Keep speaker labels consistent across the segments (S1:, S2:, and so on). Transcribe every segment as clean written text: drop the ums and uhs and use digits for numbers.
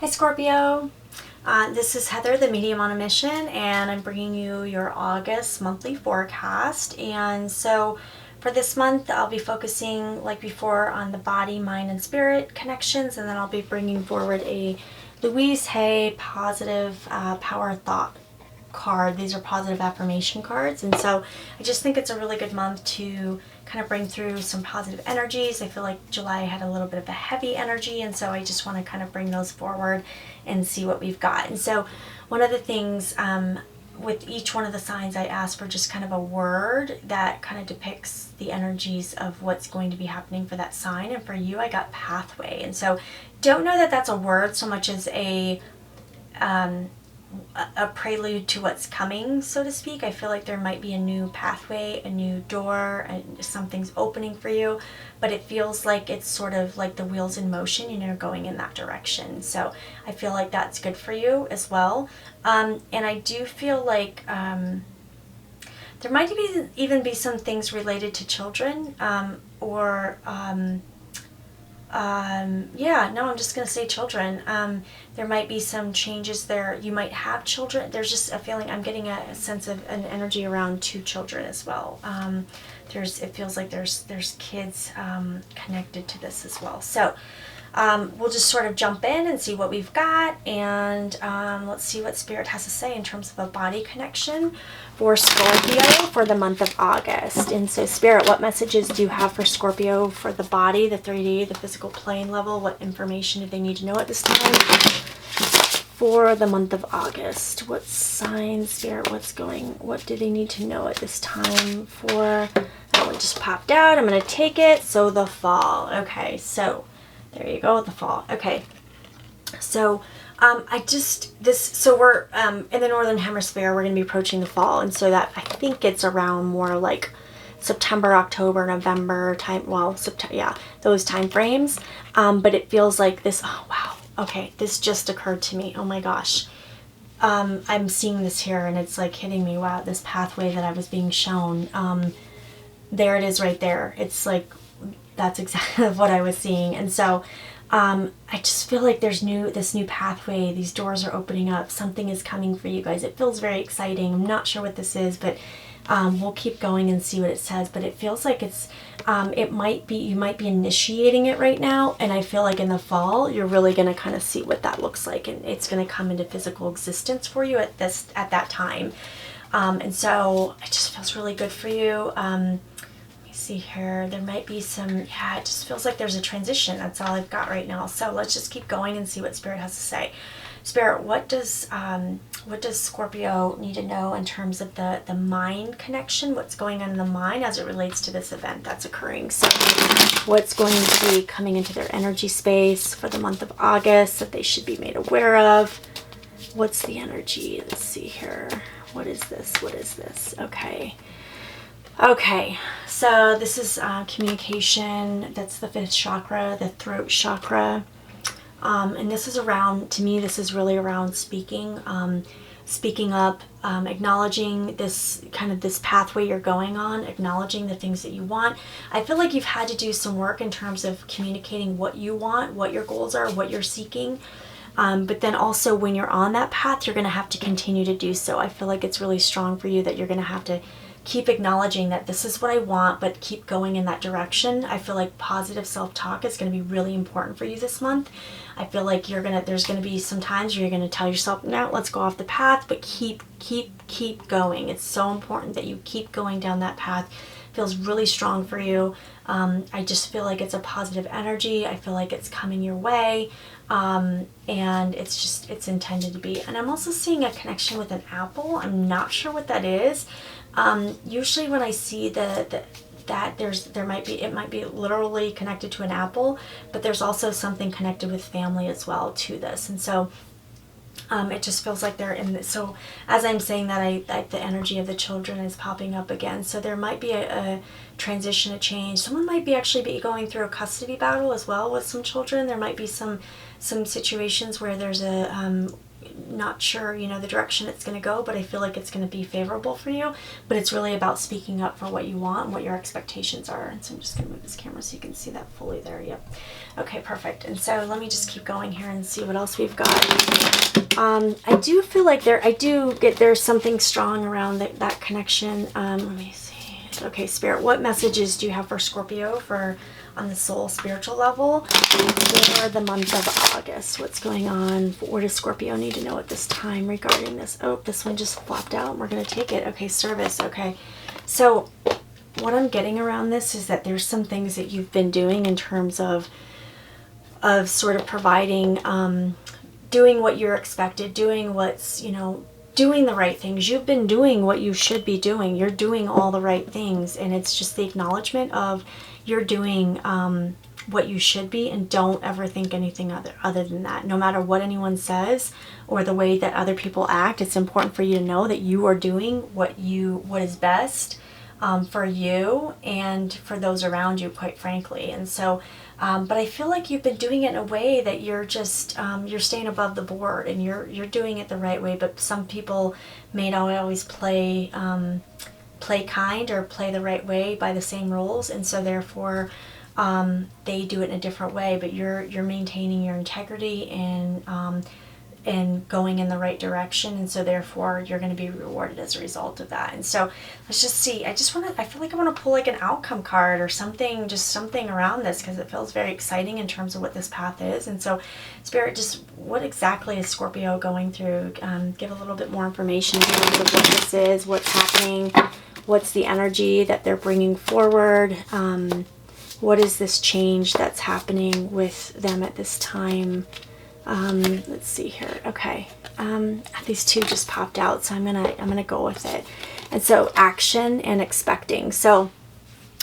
S1: Hi Scorpio, this is Heather, the medium on a mission, and I'm bringing you your August monthly forecast. And so for this month, I'll be focusing, like before, on the body, mind, and spirit connections, and then I'll be bringing forward a Louise Hay positive power thought card. These are positive affirmation cards, and so I just think it's a really good month to kind of bring through some positive energies. I feel like July had a little bit of a heavy energy, and so I just want to kind of bring those forward and see what we've got. And so one of the things with each one of the signs, I ask for just kind of a word that kind of depicts the energies of what's going to be happening for that sign. And for you, I got pathway. And so don't know that that's a word so much as a prelude to what's coming, so to speak. I feel like there might be a new pathway, a new door, and something's opening for you, but it feels like it's sort of like the wheels in motion and you're going in that direction. So I feel like that's good for you as well. And I do feel like there might even be some things related to children, I'm just going to say children. There might be some changes there. You might have children. There's just a feeling, I'm getting a sense of an energy around two children as well. It feels like there's kids connected to this as well. So we'll just sort of jump in and see what we've got, and let's see what Spirit has to say in terms of a body connection for Scorpio for the month of August. And so Spirit, what messages do you have for Scorpio for the body, the 3D, the physical plane level? What information do they need to know at this time for the month of August? What signs, Spirit, what do they need to know at this time for, that one just popped out, I'm going to take it. So the fall. Okay, so there you go, the fall. Okay, so we're in the Northern Hemisphere, we're going to be approaching the fall, and so that I think it's around more like September, October, November time, those time frames, but it feels like this, oh wow, okay, this just occurred to me, oh my gosh, I'm seeing this here, and it's like hitting me, wow, this pathway that I was being shown, there it is right there, it's like, that's exactly what I was seeing. And so I just feel like there's this new pathway, these doors are opening up, something is coming for you guys. It feels very exciting. I'm not sure what this is, but we'll keep going and see what it says. But it feels like you might be initiating it right now, and I feel like in the fall you're really going to kind of see what that looks like, and it's going to come into physical existence for you at that time. And so it just feels really good for you. See here, there might be some, it just feels like there's a transition. That's all I've got right now. So let's just keep going and see what Spirit has to say. Spirit, what does Scorpio need to know in terms of the mind connection? What's going on in the mind as it relates to this event that's occurring? So what's going to be coming into their energy space for the month of August that they should be made aware of? What's the energy? Let's see here. What is this? Okay, so this is communication. That's the 5th chakra, the throat chakra. And this is around, to me, this is really around speaking up, acknowledging this pathway you're going on, acknowledging the things that you want. I feel like you've had to do some work in terms of communicating what you want, what your goals are, what you're seeking. But then also when you're on that path, you're going to have to continue to do so. I feel like it's really strong for you that you're going to have to keep acknowledging that this is what I want, but keep going in that direction. I feel like positive self-talk is going to be really important for you this month. I feel like there's going to be some times where you're going to tell yourself, no, let's go off the path, but keep going. It's so important that you keep going down that path. It feels really strong for you. I just feel like it's a positive energy. I feel like it's coming your way. And it's intended to be. And I'm also seeing a connection with an apple. I'm not sure what that is. Usually when I see it might be literally connected to an apple, but there's also something connected with family as well to this. And so it just feels like they're in this. So as I'm saying that, the energy of the children is popping up again. So there might be a transition, a change. Someone might actually be going through a custody battle as well with some children. There might be some situations where there's not sure, you know, the direction it's going to go, but I feel like it's going to be favorable for you. But it's really about speaking up for what you want and what your expectations are. And so I'm just going to move this camera so you can see that fully there. Yep. Okay, perfect. And so let me just keep going here and see what else we've got. I do feel like there's something strong around that connection. Let me see. Okay, Spirit, what messages do you have for Scorpio on the soul spiritual level for the month of August? What's going on? What does Scorpio need to know at this time regarding this? Oh, this one just flopped out and we're going to take it. Okay, service. Okay. So what I'm getting around this is that there's some things that you've been doing in terms of sort of providing, doing what you're expected, doing what's, you know, doing the right things. You've been doing what you should be doing. You're doing all the right things, and it's just the acknowledgement of you're doing what you should be, and don't ever think anything other than that. No matter what anyone says or the way that other people act, it's important for you to know that you are doing what is best for you and for those around you, quite frankly. And so but I feel like you've been doing it in a way that you're just you're staying above the board, and you're doing it the right way. But some people may not always play kind or play the right way by the same rules, and so therefore they do it in a different way. But you're maintaining your integrity and going in the right direction, and so therefore you're going to be rewarded as a result of that. And so let's just see. I feel like I want to pull like an outcome card or something, just something around this, because it feels very exciting in terms of what this path is. And so Spirit, just what exactly is Scorpio going through? Give a little bit more information in terms of what this is, what's happening, what's the energy that they're bringing forward, what is this change that's happening with them at this time. Let's see here. Okay. These two just popped out, so I'm gonna go with it. And so action and expecting. So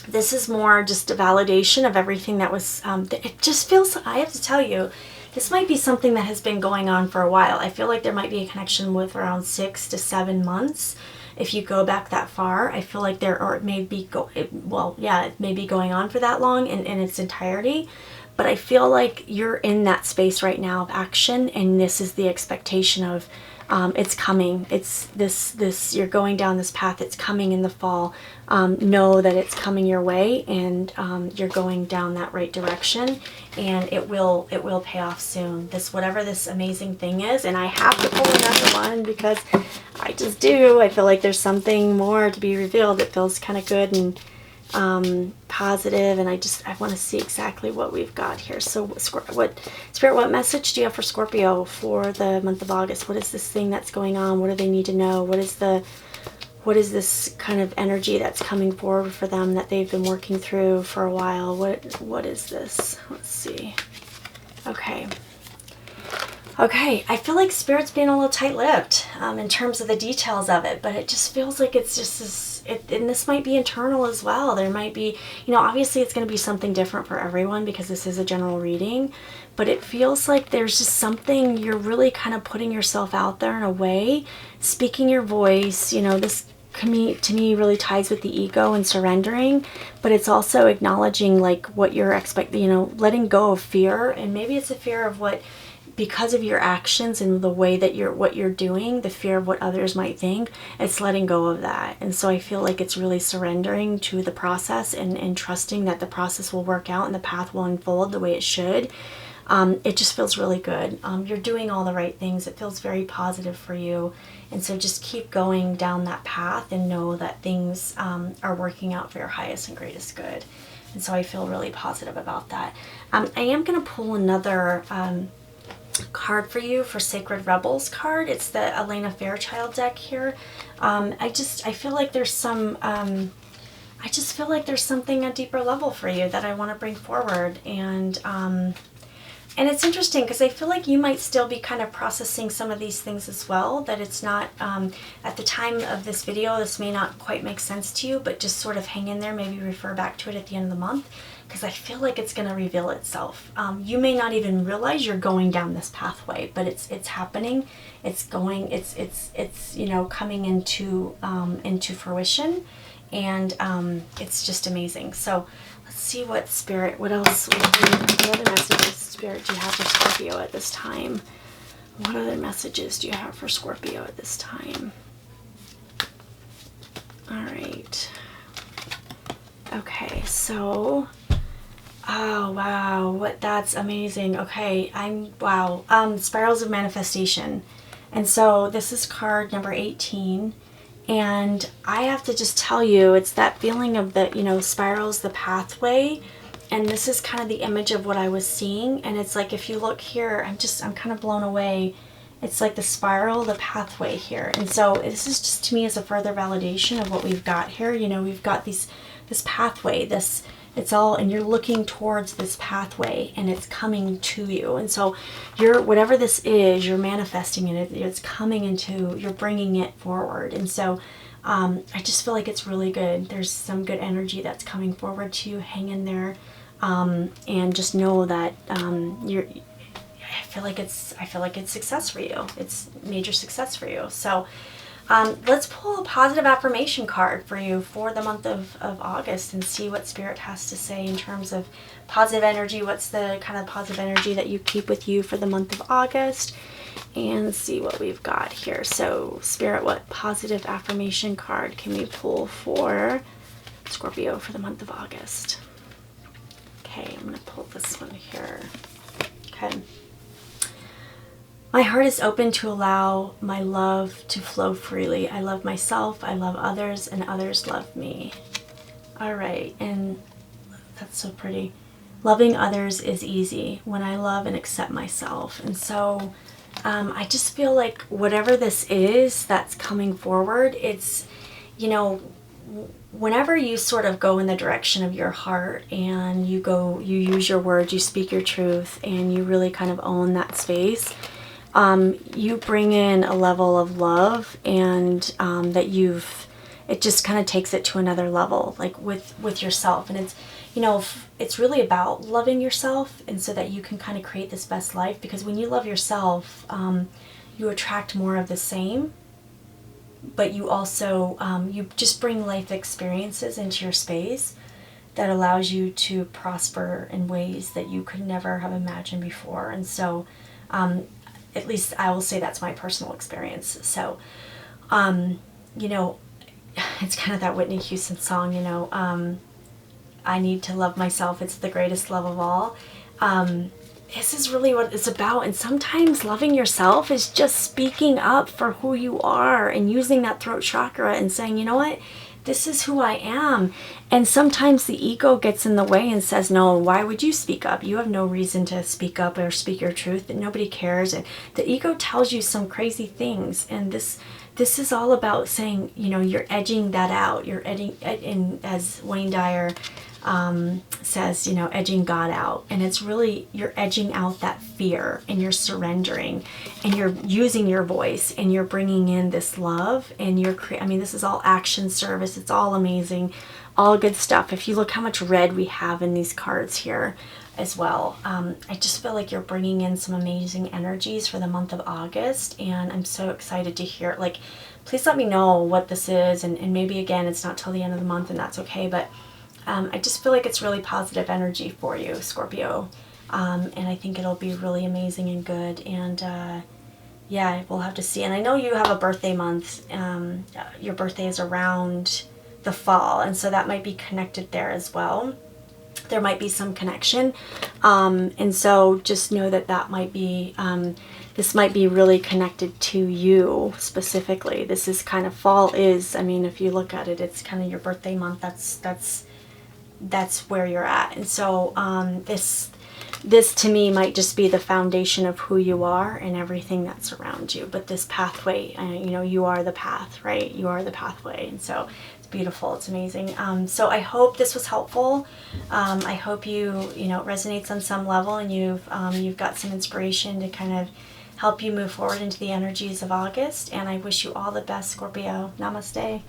S1: this is more just a validation of everything that was, it just feels, I have to tell you, this might be something that has been going on for a while. I feel like there might be a connection with around 6 to 7 months. If you go back that far, I feel like it may be going on for that long in its entirety. But I feel like you're in that space right now of action, and this is the expectation of it's coming. It's this you're going down this path. It's coming in the fall. Know that it's coming your way, and you're going down that right direction, and it will pay off soon. Whatever this amazing thing is, and I have to pull another one because I just do. I feel like there's something more to be revealed. It feels kind of good and positive, and I want to see exactly what we've got here. So what message do you have for Scorpio for the month of August? What is this thing that's going on? What do they need to know? What is this kind of energy that's coming forward for them that they've been working through for a while? What is this? Let's see. Okay, I feel like Spirit's being a little tight-lipped in terms of the details of it, but it just feels like it's just this, and this might be internal as well. There might be, obviously it's going to be something different for everyone because this is a general reading, but it feels like there's just something, you're really kind of putting yourself out there in a way, speaking your voice. This to me really ties with the ego and surrendering, but it's also acknowledging like what you're letting go of fear, and maybe it's a fear of because of your actions and the way that what you're doing, the fear of what others might think, it's letting go of that. And so I feel like it's really surrendering to the process and trusting that the process will work out and the path will unfold the way it should. It just feels really good. You're doing all the right things. It feels very positive for you. And so just keep going down that path and know that things are working out for your highest and greatest good. And so I feel really positive about that. I am going to pull another card for you for Sacred Rebels card. It's the Elena Fairchild deck here. I feel like there's some I just feel like there's something at deeper level for you that I want to bring forward, and it's interesting because I feel like you might still be kind of processing some of these things as well, that it's not at the time of this video, this may not quite make sense to you, but just sort of hang in there, maybe refer back to it at the end of the month, because I feel like it's going to reveal itself. You may not even realize you're going down this pathway, but it's happening. It's going. It's coming into fruition, and it's just amazing. So let's see what Spirit. What else? What other messages, Spirit, do you have for Scorpio at this time? What other messages do you have for Scorpio at this time? All right. Okay, so, oh wow, that's amazing. Okay, wow. Spirals of manifestation. And so this is card number 18. And I have to just tell you, it's that feeling of the, spirals, the pathway. And this is kind of the image of what I was seeing. And it's like, if you look here, I'm kind of blown away. It's like the spiral, the pathway here. And so this is just, to me, is a further validation of what we've got here. We've got this pathway, it's all, and you're looking towards this pathway and it's coming to you. And so whatever this is, you're manifesting it. It's coming into, you're bringing it forward. And so I just feel like it's really good. There's some good energy that's coming forward to you. Hang in there. And just know that I feel like it's success for you. It's major success for you. So let's pull a positive affirmation card for you for the month of August and see what Spirit has to say in terms of positive energy. What's the kind of positive energy that you keep with you for the month of August? And see what we've got here. So Spirit, what positive affirmation card can we pull for Scorpio for the month of August? Okay, I'm going to pull this one here. Okay. My heart is open to allow my love to flow freely. I love myself, I love others, and others love me. All right, and that's so pretty. Loving others is easy when I love and accept myself. And so I just feel like whatever this is that's coming forward, it's, whenever you sort of go in the direction of your heart and you use your words, you speak your truth, and you really kind of own that space, you bring in a level of love, and it just kind of takes it to another level, like with yourself. And it's really about loving yourself, and so that you can kind of create this best life, because when you love yourself, you attract more of the same, but you also, you just bring life experiences into your space that allows you to prosper in ways that you could never have imagined before. And so, at least I will say that's my personal experience. So, it's kind of that Whitney Houston song, I need to love myself. It's the greatest love of all. This is really what it's about. And sometimes loving yourself is just speaking up for who you are and using that throat chakra and saying, you know what? This is who I am. And sometimes the ego gets in the way and says, no, why would you speak up? You have no reason to speak up or speak your truth, and nobody cares. And the ego tells you some crazy things. And this is all about saying, you're edging that out. You're edging, and as Wayne Dyer says, edging God out. And it's really, you're edging out that fear, and you're surrendering, and you're using your voice, and you're bringing in this love, and this is all action service. It's all amazing, all good stuff. If you look how much red we have in these cards here as well, I just feel like you're bringing in some amazing energies for the month of August, and I'm so excited to hear, please let me know what this is, and maybe again, it's not till the end of the month, and that's okay, but I just feel like it's really positive energy for you, Scorpio. And I think it'll be really amazing and good. And yeah, we'll have to see. And I know you have a birthday month. Your birthday is around the fall, and so that might be connected there as well. There might be some connection. And so just know that might be, this might be really connected to you specifically. This is kind of fall is, if you look at it, it's kind of your birthday month. That's where you're at. And so this to me might just be the foundation of who you are and everything that's around you. But this pathway, you are the path, right? You are the pathway. And so it's beautiful. It's amazing. So I hope this was helpful. I hope it resonates on some level, and you've got some inspiration to kind of help you move forward into the energies of August. And I wish you all the best, Scorpio. Namaste.